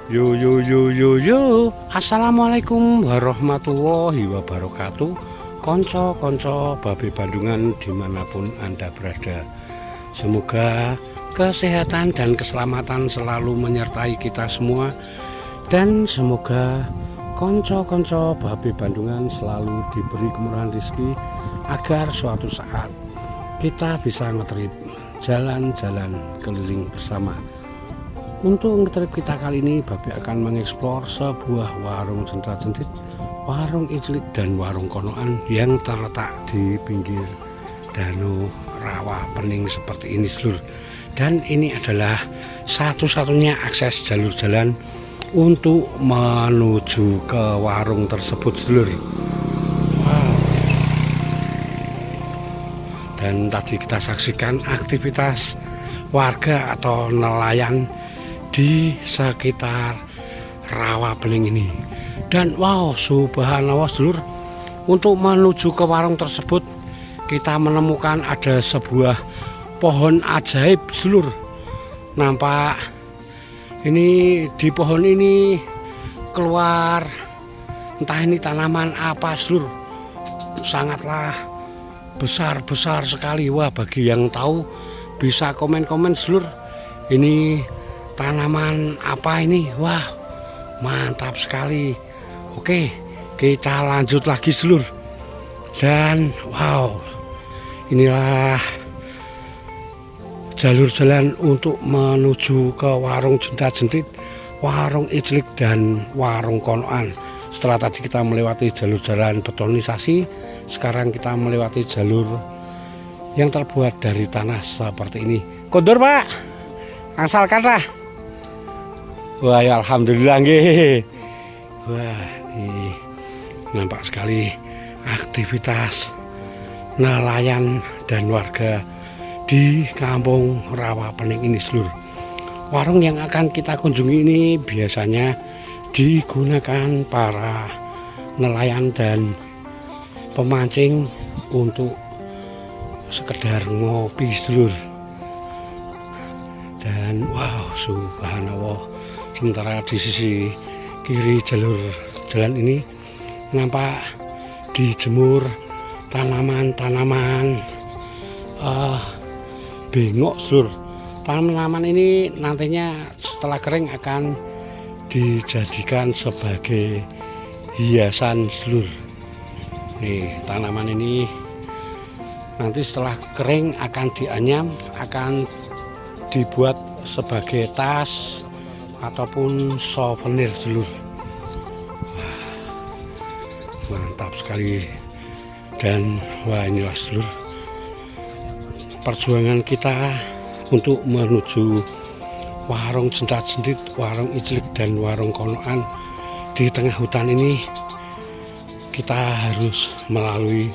Yo yo yo yo yo. Assalamualaikum warahmatullahi wabarakatuh. Konco-konco Babe Bandungan dimanapun Anda berada. Semoga kesehatan dan keselamatan selalu menyertai kita semua. Dan semoga konco-konco Babe Bandungan selalu diberi kemurahan rezeki agar suatu saat kita bisa ngetrip jalan-jalan keliling bersama. Untuk ngetrip kita kali ini, Babe akan mengeksplor sebuah warung centra-centit, warung iclik dan warung konoan yang terletak di pinggir Danau Rawa Pening seperti ini, seluruh. Dan ini adalah satu-satunya akses jalur jalan untuk menuju ke warung tersebut, seluruh. Wow. Dan tadi kita saksikan aktivitas warga atau nelayan di sekitar Rawa Pening ini. Dan wow, subhanallah seluruh, untuk menuju ke warung tersebut kita menemukan ada sebuah pohon ajaib, seluruh. Nampak ini di pohon ini keluar entah ini tanaman apa, seluruh. Sangatlah besar-besar sekali. Wah, bagi yang tahu bisa komen-komen, seluruh. Ini tanaman apa ini? Wah, mantap sekali. Oke, kita lanjut lagi, seluruh. Dan wow, inilah jalur jalan untuk menuju ke warung centra-centit, warung iclik dan warung konoan. Setelah tadi kita melewati jalur jalan betonisasi, sekarang kita melewati jalur yang terbuat dari tanah seperti ini. Kondur, Pak, asalkan lah. Wah, ya alhamdulillah nggih. Wah, ini nampak sekali aktivitas nelayan dan warga di kampung Rawa Pening ini, seluruh. Warung yang akan kita kunjungi ini biasanya digunakan para nelayan dan pemancing untuk sekedar ngopi, seluruh. Dan wow, subhanallah, sementara di sisi kiri jalur jalan ini nampak dijemur tanaman-tanaman bengok, seluruh. Tanaman ini nantinya setelah kering akan dijadikan sebagai hiasan, seluruh. Nih, tanaman ini nanti setelah kering akan dianyam, akan dibuat sebagai tas ataupun souvenir, seluruh. Mantap sekali. Dan wah, inilah, seluruh, perjuangan kita untuk menuju warung centra-centit, warung iclik dan warung konoan di tengah hutan ini. Kita harus melalui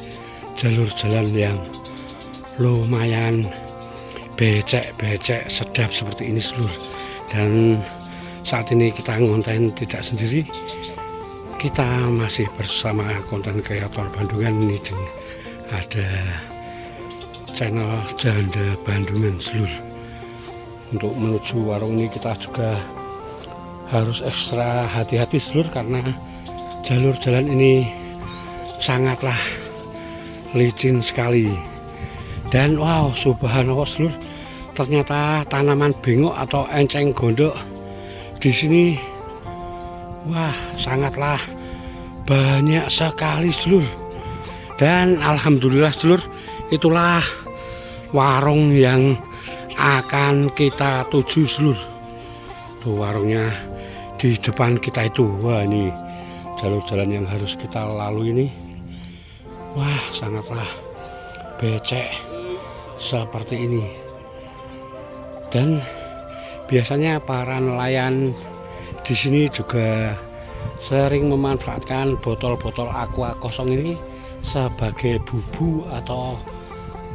jalur jalan yang lumayan becek-becek sedap seperti ini, seluruh. Dan saat ini kita ngonten tidak sendiri, kita masih bersama konten kreator Bandungan ini. Ada channel Janda Bandungan, seluruh. Untuk menuju warung ini kita juga harus ekstra hati-hati, seluruh, karena jalur jalan ini sangatlah licin sekali. Dan wow, subhanallah, seluruh, ternyata tanaman bengok atau enceng gondok di sini wah, sangatlah banyak sekali, seluruh. Dan alhamdulillah, seluruh, itulah warung yang akan kita tuju, seluruh. Tuh warungnya di depan kita itu. Wah, ini jalur jalan yang harus kita lalui ini. Wah, sangatlah becek seperti ini. Dan biasanya para nelayan di sini juga sering memanfaatkan botol-botol aqua kosong ini sebagai bubu atau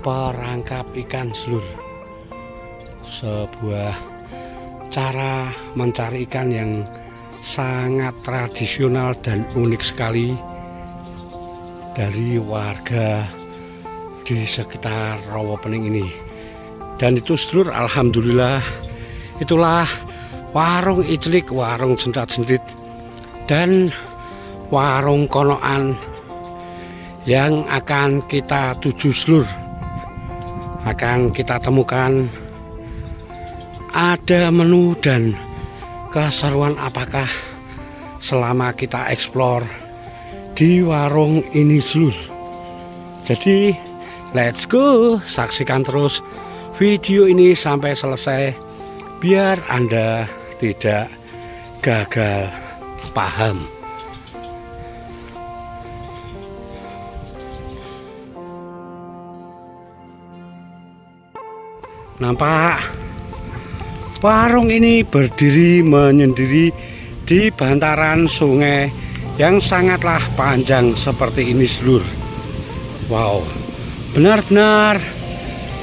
perangkap ikan, seluruh. Sebuah cara mencari ikan yang sangat tradisional dan unik sekali dari warga di sekitar Rawa Pening ini. Dan itu, seluruh, alhamdulillah, itulah warung iclik, warung jentat-jentit, dan warung konoan yang akan kita tuju seluruh. Akan kita temukan ada menu dan keseruan apakah selama kita eksplor di warung ini seluruh. Jadi let's go, saksikan terus video ini sampai selesai biar Anda tidak gagal paham. Nampak warung ini berdiri menyendiri di bantaran sungai yang sangatlah panjang seperti ini seluruh. Wow, benar-benar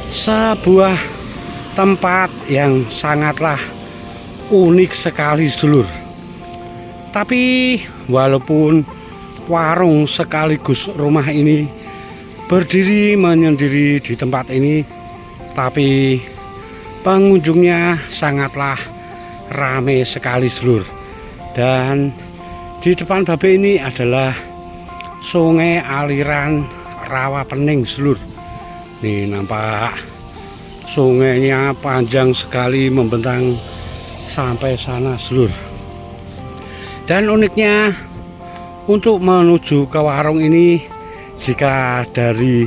sebuah tempat yang sangatlah unik sekali seluruh. Tapi walaupun warung sekaligus rumah ini berdiri menyendiri di tempat ini, tapi pengunjungnya sangatlah ramai sekali seluruh. Dan di depan babe ini adalah sungai aliran Rawa Pening seluruh. Nih nampak sungainya panjang sekali membentang sampai sana seluruh. Dan uniknya untuk menuju ke warung ini, jika dari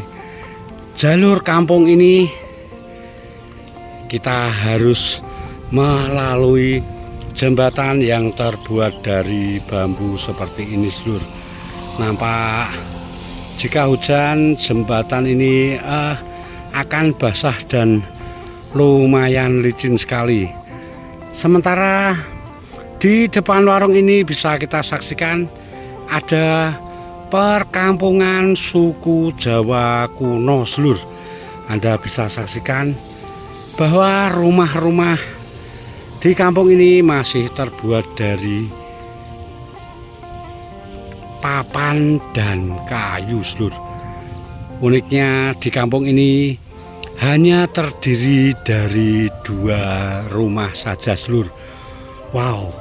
jalur kampung ini kita harus melalui jembatan yang terbuat dari bambu seperti ini seluruh. Nampak jika hujan jembatan ini akan basah dan lumayan licin sekali. Sementara di depan warung ini bisa kita saksikan ada perkampungan suku Jawa kuno seluruh. Anda bisa saksikan bahwa rumah-rumah di kampung ini masih terbuat dari papan dan kayu seluruh. Uniknya di kampung ini hanya terdiri dari 2 rumah saja seluruh. Wow,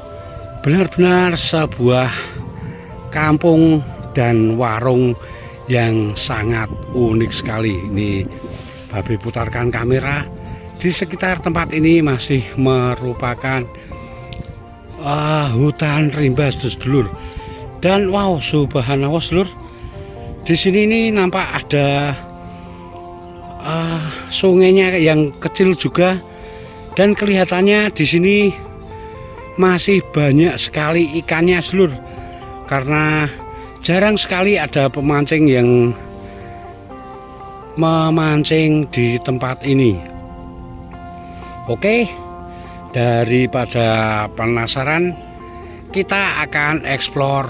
benar-benar sebuah kampung dan warung yang sangat unik sekali. Ini babe putarkan kamera. Di sekitar tempat ini masih merupakan hutan rimba sedulur. Dan wow, subhanallah sedulur, di sini ini nampak ada sungainya yang kecil juga, dan kelihatannya di sini masih banyak sekali ikannya sedulur, karena jarang sekali ada pemancing yang memancing di tempat ini. Oke, daripada penasaran, kita akan eksplor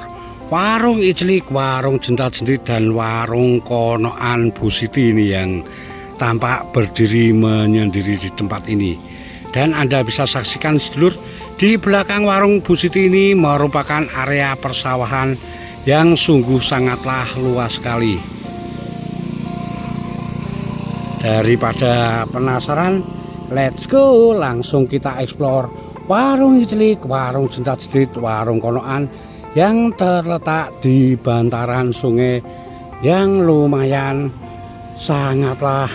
warung iclik, warung jentat-jentit, dan warung konoan Bu Siti ini yang tampak berdiri menyendiri di tempat ini. Dan Anda bisa saksikan sedulur, di belakang warung Bu Siti ini merupakan area persawahan yang sungguh sangatlah luas sekali. Daripada penasaran, let's go, langsung kita eksplor warung iclik, warung jentat-jentit, warung konoan yang terletak di bantaran sungai yang lumayan sangatlah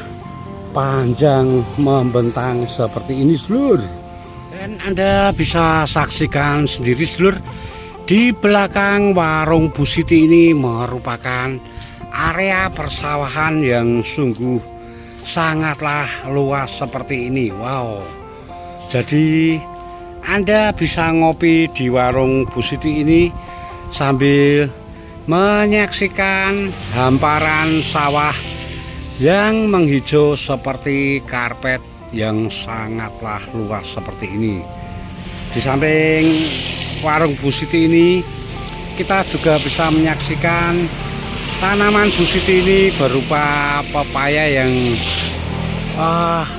panjang membentang seperti ini seluruh. Dan Anda bisa saksikan sendiri seluruh, di belakang warung Bu Siti ini merupakan area persawahan yang sungguh sangatlah luas seperti ini. Wow, jadi Anda bisa ngopi di warung Bu Siti ini sambil menyaksikan hamparan sawah yang menghijau seperti karpet yang sangatlah luas seperti ini. Di samping warung Bu Siti ini kita juga bisa menyaksikan tanaman Bu Siti ini berupa pepaya yang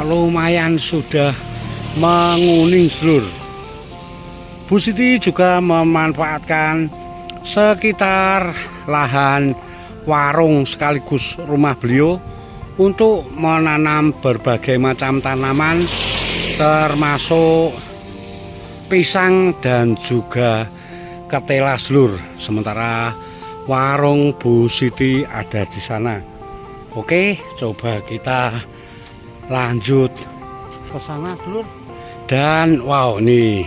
lumayan sudah menguning seluruh. Bu Siti juga memanfaatkan sekitar lahan warung sekaligus rumah beliau untuk menanam berbagai macam tanaman, termasuk pisang dan juga ketela seluruh. Sementara warung Bu Siti ada di sana. Oke, coba kita lanjut ke sana dulu. Dan wow, nih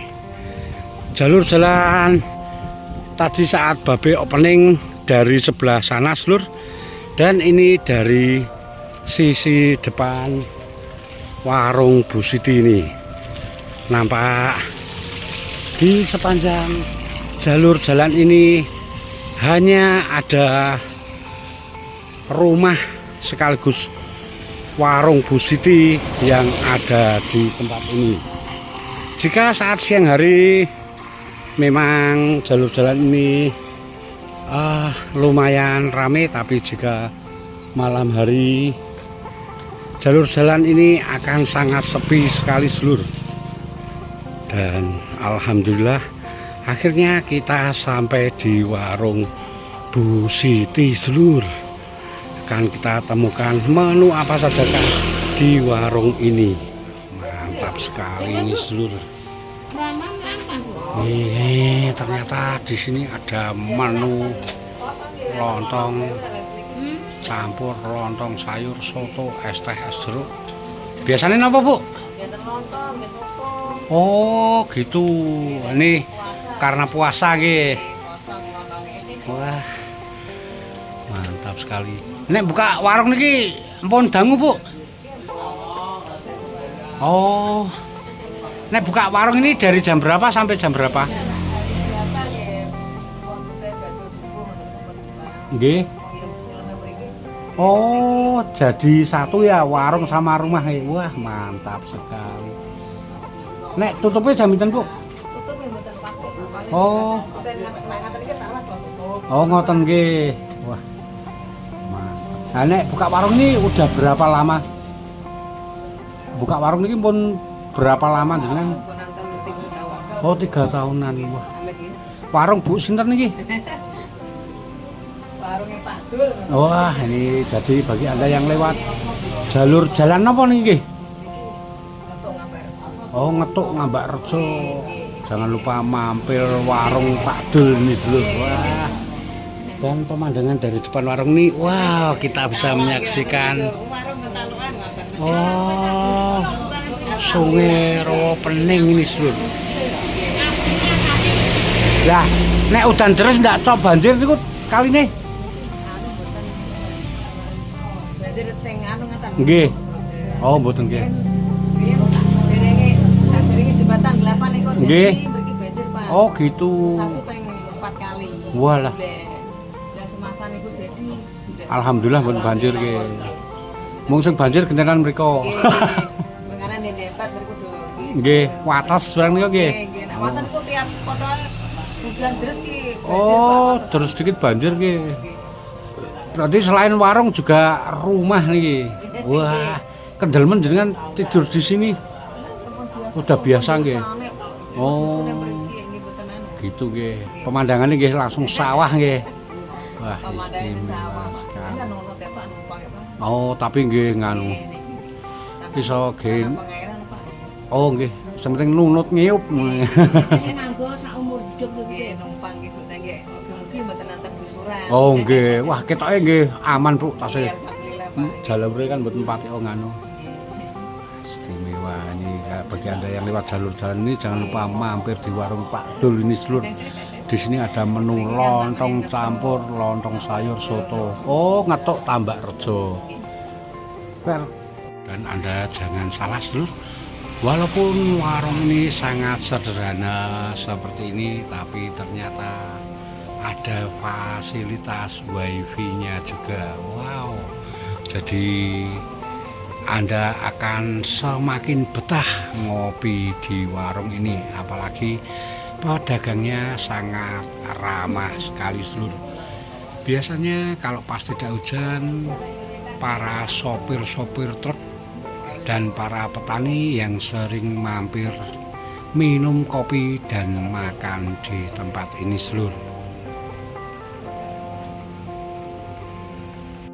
jalur jalan tadi saat Babe opening dari sebelah sana seluruh. Dan ini dari sisi depan warung Bu Siti ini. Nampak di sepanjang jalur jalan ini hanya ada rumah sekaligus warung Bu Siti yang ada di tempat ini. Jika saat siang hari memang jalur jalan ini lumayan ramai, tapi jika malam hari jalur jalan ini akan sangat sepi sekali seluruh. Dan alhamdulillah akhirnya kita sampai di warung Bu Siti seluruh. Akan kita temukan menu apa saja di warung ini. Mantap sekali ini seluruh. Nih, ternyata di sini ada menu lontong campur lontong sayur soto es teh es jeruk. Biasanya apa, Bu? Oh gitu, ini karena puasa gitu. Wah, mantap sekali. Nek buka warung niki ampun dangu, Bu. Oh, nek buka warung ini dari jam berapa sampai jam berapa? Nggih. Oh, jadi satu ya warung sama rumah. Wah, mantap sekali. Nek tutupnya jam pinten, Bu? Tutupnya mboten pasti. Oh. Ngaten iki salah kok tutup. Oh, ngoten nggih. Wah. Mantap. Nah, nek buka warung ini udah berapa lama? Buka warung ini pun berapa lama jenengan? Oh, 3 tahunan. Wah. Warung Bu sinten niki? Warungnya Pak Dul. Wah, ini jadi bagi Anda yang lewat jalur jalan apa niki? Oh, Ngetuk Ngambak Rejo. Jangan lupa mampir warung Pak Dul ini dulu. Wah. Dan pemandangan dari depan warung ini, wow, kita bisa menyaksikan. Oh, Sungai Rawapening ini seluruh. Lah, nek udan deres ndak cok banjir niku kali nih. Banjir teng anu ngaten. Nggih. Oh, mboten nggih. Jembatan 8 niku nggih. Mriki banjir, Pak. Oh, gitu. Sesasi peng 4 kali. Walah. Lah semasa niku jadi Alhamdulillah mboten banjir nggih. Mung sing banjir gentenan mriku. Mengaran ndepet mriku do. Nggih, wates barang niku nggih. Nggih, nek wonten ku tiap padha hujan deres ki banjir, Oh, Pak. terus sedikit banjir nggih. Berarti selain warung juga rumah nih. Wah, kendelemen jenengan tidur di sini. Udah biasa nggih. Oh. Gitu nggih. Pemandangannya nggih langsung sawah nggih. Wah, istimewa sekali. Oh, tapi nggih nganu. Iso gen. Oh, nggih. Sementing nunut ngiyup. Nganggo sak umur hidup nggih numpang nggih Buten nggih. Mugi mboten nanten busuran. Oh, nggih. Wah, ketoke nggih aman, Bu, tasih. Alhamdulillah, Pak. Jalure kan mboten pati nganu. Istimewa ini bagi Anda yang lewat jalur jalan ini jangan lupa mampir di warung Pak Dul ini seluruh. Di sini ada menu lontong campur lontong sayur soto. Oh, Ngetuk Tambak Rejo. Dan Anda jangan salah seluruh. Walaupun warung ini sangat sederhana seperti ini, tapi ternyata ada fasilitas wifi-nya juga. Wow. Jadi Anda akan semakin betah ngopi di warung ini, apalagi pedagangnya sangat ramah sekali seluruh. Biasanya kalau pas tidak hujan, para sopir-sopir truk dan para petani yang sering mampir minum kopi dan makan di tempat ini seluruh.